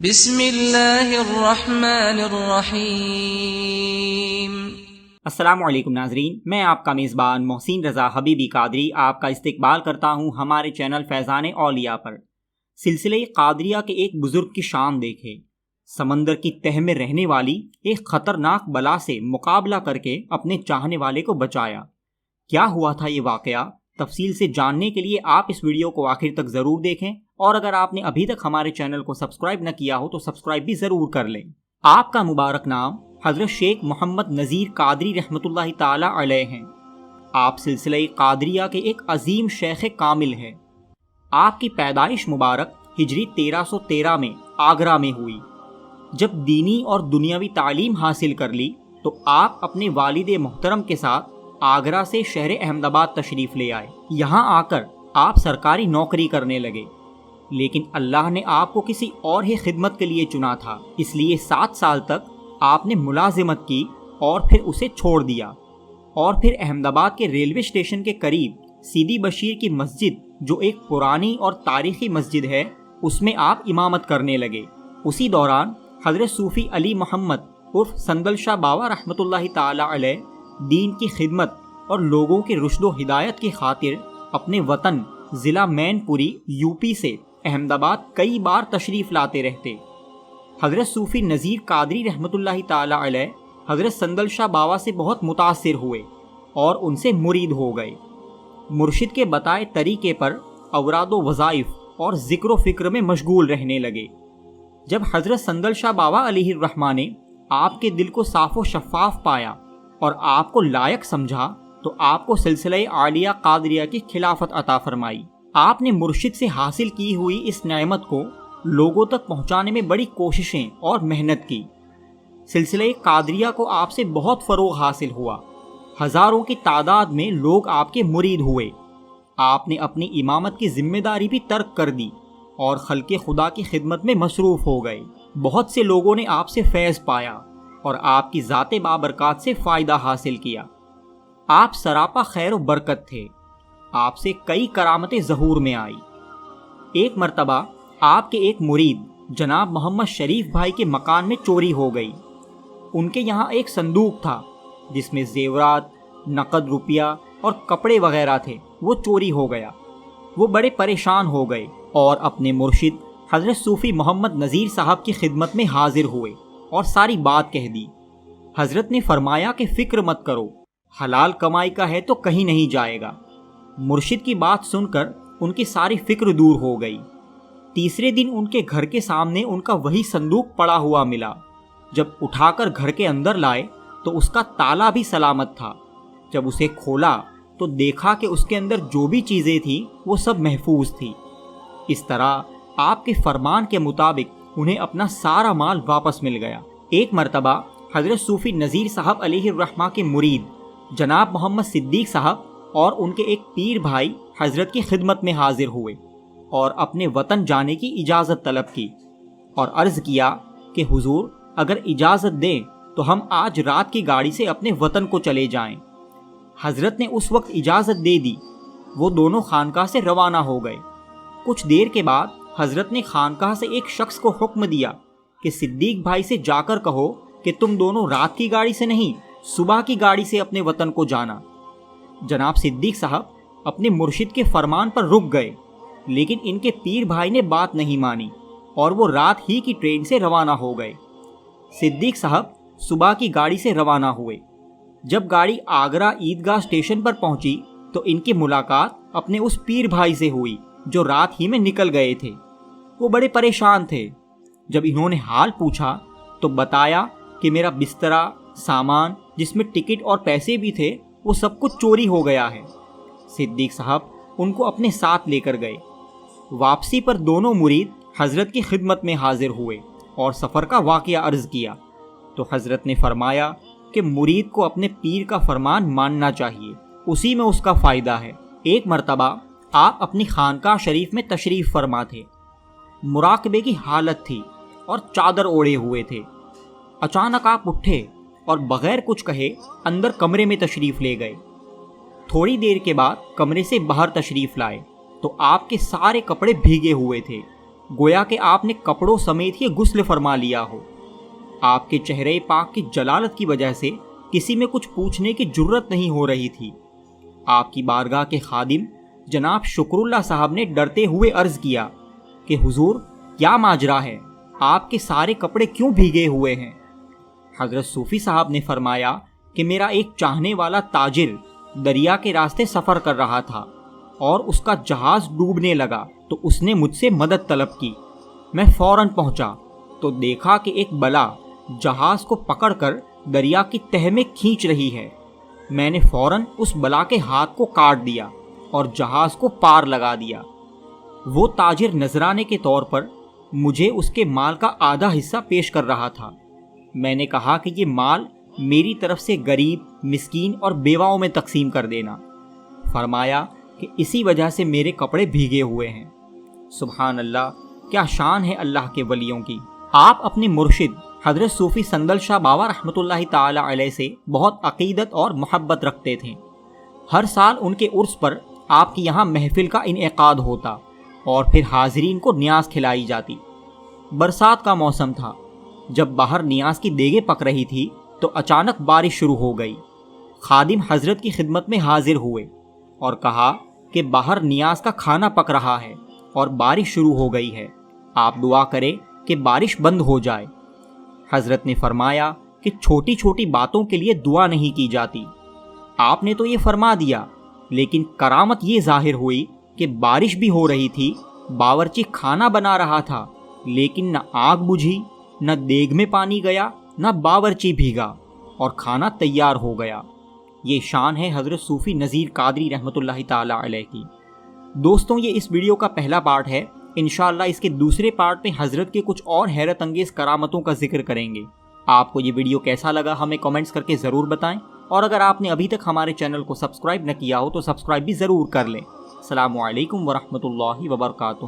بسم اللہ الرحمن الرحیم۔ السلام علیکم ناظرین، میں آپ کا میزبان محسن رضا حبیبی قادری آپ کا استقبال کرتا ہوں ہمارے چینل فیضان اولیاء پر۔ سلسلہ قادریہ کے ایک بزرگ کی شان دیکھے۔ سمندر کی تہ میں رہنے والی ایک خطرناک بلا سے مقابلہ کر کے اپنے چاہنے والے کو بچایا۔ کیا ہوا تھا یہ واقعہ؟ تفصیل سے جاننے کے لیے آپ اس ویڈیو کو آخر تک ضرور دیکھیں، اور اگر آپ نے ابھی تک ہمارے چینل کو سبسکرائب نہ کیا ہو تو سبسکرائب بھی ضرور کر لیں۔ آپ کا مبارک نام حضرت شیخ محمد نذیر قادری رحمۃ اللہ تعالی علیہ ہیں۔ آپ سلسلہ قادریہ کے ایک عظیم شیخ کامل ہیں۔ آپ کی پیدائش مبارک ہجری 1313 میں آگرہ میں ہوئی۔ جب دینی اور دنیاوی تعلیم حاصل کر لی تو آپ اپنے والد محترم کے ساتھ آگرہ سے شہر احمد آباد تشریف لے آئے۔ یہاں آ کر آپ سرکاری نوکری کرنے لگے، لیکن اللہ نے آپ کو کسی اور ہی خدمت کے لیے چنا تھا، اس لیے 7 سال تک آپ نے ملازمت کی اور پھر اسے چھوڑ دیا، اور پھر احمد آباد کے ریلوے اسٹیشن کے قریب سیدی بشیر کی مسجد، جو ایک پرانی اور تاریخی مسجد ہے، اس میں آپ امامت کرنے لگے۔ اسی دوران حضرت صوفی علی محمد عرف سندل شاہ باوا رحمۃ اللہ تعالی علیہ دین کی خدمت اور لوگوں کے رشد و ہدایت کی خاطر اپنے وطن ضلع مین پوری یوپی سے احمد آباد کئی بار تشریف لاتے رہتے۔ حضرت صوفی نذیر قادری رحمۃ اللہ تعالی علیہ حضرت سندل شاہ باوا سے بہت متاثر ہوئے اور ان سے مرید ہو گئے۔ مرشد کے بتائے طریقے پر اوراد و وظائف اور ذکر و فکر میں مشغول رہنے لگے۔ جب حضرت سندل شاہ باوا علیہ الرحمہ نے آپ کے دل کو صاف و شفاف پایا اور آپ کو لائق سمجھا تو آپ کو سلسلہ عالیہ قادریہ کی خلافت عطا فرمائی۔ آپ نے مرشد سے حاصل کی ہوئی اس نعمت کو لوگوں تک پہنچانے میں بڑی کوششیں اور محنت کی۔ سلسلہ قادریہ کو آپ سے بہت فروغ حاصل ہوا۔ ہزاروں کی تعداد میں لوگ آپ کے مرید ہوئے۔ آپ نے اپنی امامت کی ذمہ داری بھی ترک کر دی اور خلق خدا کی خدمت میں مصروف ہو گئے۔ بہت سے لوگوں نے آپ سے فیض پایا اور آپ کی ذات بابرکات سے فائدہ حاصل کیا۔ آپ سراپا خیر و برکت تھے۔ آپ سے کئی کرامتیں ظہور میں آئی۔ ایک مرتبہ آپ کے ایک مرید جناب محمد شریف بھائی کے مکان میں چوری ہو گئی۔ ان کے یہاں ایک صندوق تھا جس میں زیورات، نقد روپیہ اور کپڑے وغیرہ تھے، وہ چوری ہو گیا۔ وہ بڑے پریشان ہو گئے اور اپنے مرشد حضرت صوفی محمد نذیر صاحب کی خدمت میں حاضر ہوئے اور ساری بات کہہ دی۔ حضرت نے فرمایا کہ فکر مت کرو، حلال کمائی کا ہے تو کہیں نہیں جائے گا۔ مرشد کی بات سن کر ان کی ساری فکر دور ہو گئی۔ تیسرے دن ان کے گھر کے سامنے ان کا وہی صندوق پڑا ہوا ملا۔ جب اٹھا کر گھر کے اندر لائے تو اس کا تالا بھی سلامت تھا۔ جب اسے کھولا تو دیکھا کہ اس کے اندر جو بھی چیزیں تھیں وہ سب محفوظ تھی۔ اس طرح آپ کے فرمان کے مطابق انہیں اپنا سارا مال واپس مل گیا۔ ایک مرتبہ حضرت صوفی نذیر صاحب علیہ الرحمہ کے مرید جناب محمد صدیق صاحب اور ان کے ایک پیر بھائی حضرت کی خدمت میں حاضر ہوئے اور اپنے وطن جانے کی اجازت طلب کی اور عرض کیا کہ حضور اگر اجازت دیں تو ہم آج رات کی گاڑی سے اپنے وطن کو چلے جائیں۔ حضرت نے اس وقت اجازت دے دی۔ وہ دونوں خانقاہ سے روانہ ہو گئے۔ کچھ دیر کے بعد حضرت نے خانقاہ سے ایک شخص کو حکم دیا کہ صدیق بھائی سے جا کر کہو کہ تم دونوں رات کی گاڑی سے نہیں، صبح کی گاڑی سے اپنے وطن کو جانا۔ جناب صدیق صاحب اپنے مرشد کے فرمان پر رک گئے، لیکن ان کے پیر بھائی نے بات نہیں مانی اور وہ رات ہی کی ٹرین سے روانہ ہو گئے۔ صدیق صاحب صبح کی گاڑی سے روانہ ہوئے۔ جب گاڑی آگرہ عیدگاہ اسٹیشن پر پہنچی تو ان کی ملاقات اپنے اس پیر بھائی سے ہوئی جو رات ہی میں نکل گئے تھے۔ وہ بڑے پریشان تھے۔ جب انہوں نے حال پوچھا تو بتایا کہ میرا بسترا، سامان جس میں ٹکٹ اور پیسے بھی تھے، وہ سب کچھ چوری ہو گیا ہے۔ صدیق صاحب ان کو اپنے ساتھ لے کر گئے۔ واپسی پر دونوں مرید حضرت کی خدمت میں حاضر ہوئے اور سفر کا واقعہ عرض کیا تو حضرت نے فرمایا کہ مرید کو اپنے پیر کا فرمان ماننا چاہیے، اسی میں اس کا فائدہ ہے۔ ایک مرتبہ آپ اپنی خانقاہ شریف میں تشریف فرما تھے۔ مراقبے کی حالت تھی اور چادر اوڑھے ہوئے تھے۔ اچانک آپ اٹھے اور بغیر کچھ کہے اندر کمرے میں تشریف لے گئے۔ تھوڑی دیر کے بعد کمرے سے باہر تشریف لائے تو آپ کے سارے کپڑے بھیگے ہوئے تھے۔ گویا کہ آپ نے کپڑوں سمیت یہ غسل فرما لیا ہو۔ آپ کے چہرے پاک کی جلالت کی وجہ سے کسی میں کچھ پوچھنے کی جرت نہیں ہو رہی تھی۔ آپ کی بارگاہ کے خادم جناب شکر اللہ صاحب نے ڈرتے ہوئے عرض کیا کہ حضور کیا ماجرا ہے، آپ کے سارے کپڑے کیوں بھیگے ہوئے ہیں؟ حضرت صوفی صاحب نے فرمایا کہ میرا ایک چاہنے والا تاجر دریا کے راستے سفر کر رہا تھا اور اس کا جہاز ڈوبنے لگا تو اس نے مجھ سے مدد طلب کی۔ میں فوراً پہنچا تو دیکھا کہ ایک بلا جہاز کو پکڑ کر دریا کی تہہ میں کھینچ رہی ہے۔ میں نے فوراً اس بلا کے ہاتھ کو کاٹ دیا اور جہاز کو پار لگا دیا۔ وہ تاجر نذرانے کے طور پر مجھے اس کے مال کا آدھا حصہ پیش کر رہا تھا۔ میں نے کہا کہ یہ مال میری طرف سے غریب، مسکین اور بیواؤں میں تقسیم کر دینا۔ فرمایا کہ اسی وجہ سے میرے کپڑے بھیگے ہوئے ہیں۔ سبحان اللہ، کیا شان ہے اللہ کے ولیوں کی۔ آپ اپنے مرشد حضرت صوفی سندل شاہ بابا رحمۃ اللہ تعالی علیہ سے بہت عقیدت اور محبت رکھتے تھے۔ ہر سال ان کے عرس پر آپ کی یہاں محفل کا انعقاد ہوتا اور پھر حاضرین کو نیاز کھلائی جاتی۔ برسات کا موسم تھا۔ جب باہر نیاز کی دیگیں پک رہی تھی تو اچانک بارش شروع ہو گئی۔ خادم حضرت کی خدمت میں حاضر ہوئے اور کہا کہ باہر نیاز کا کھانا پک رہا ہے اور بارش شروع ہو گئی ہے، آپ دعا کریں کہ بارش بند ہو جائے۔ حضرت نے فرمایا کہ چھوٹی چھوٹی باتوں کے لیے دعا نہیں کی جاتی۔ آپ نے تو یہ فرما دیا، لیکن کرامت یہ ظاہر ہوئی کہ بارش بھی ہو رہی تھی، باورچی کھانا بنا رہا تھا، لیکن نہ آگ بجھی، نہ دیگ میں پانی گیا، نہ باورچی بھیگا اور کھانا تیار ہو گیا۔ یہ شان ہے حضرت صوفی نذیر قادری رحمۃ اللہ تعالی علیہ کی۔ دوستوں، یہ اس ویڈیو کا پہلا پارٹ ہے۔ انشاءاللہ اس کے دوسرے پارٹ میں حضرت کے کچھ اور حیرت انگیز کرامتوں کا ذکر کریں گے۔ آپ کو یہ ویڈیو کیسا لگا ہمیں کمنٹس کر کے ضرور بتائیں، اور اگر آپ نے ابھی تک ہمارے چینل کو سبسکرائب نہ کیا ہو تو سبسکرائب بھی ضرور کر لیں۔ السلام علیکم ورحمۃ اللہ وبرکاتہ۔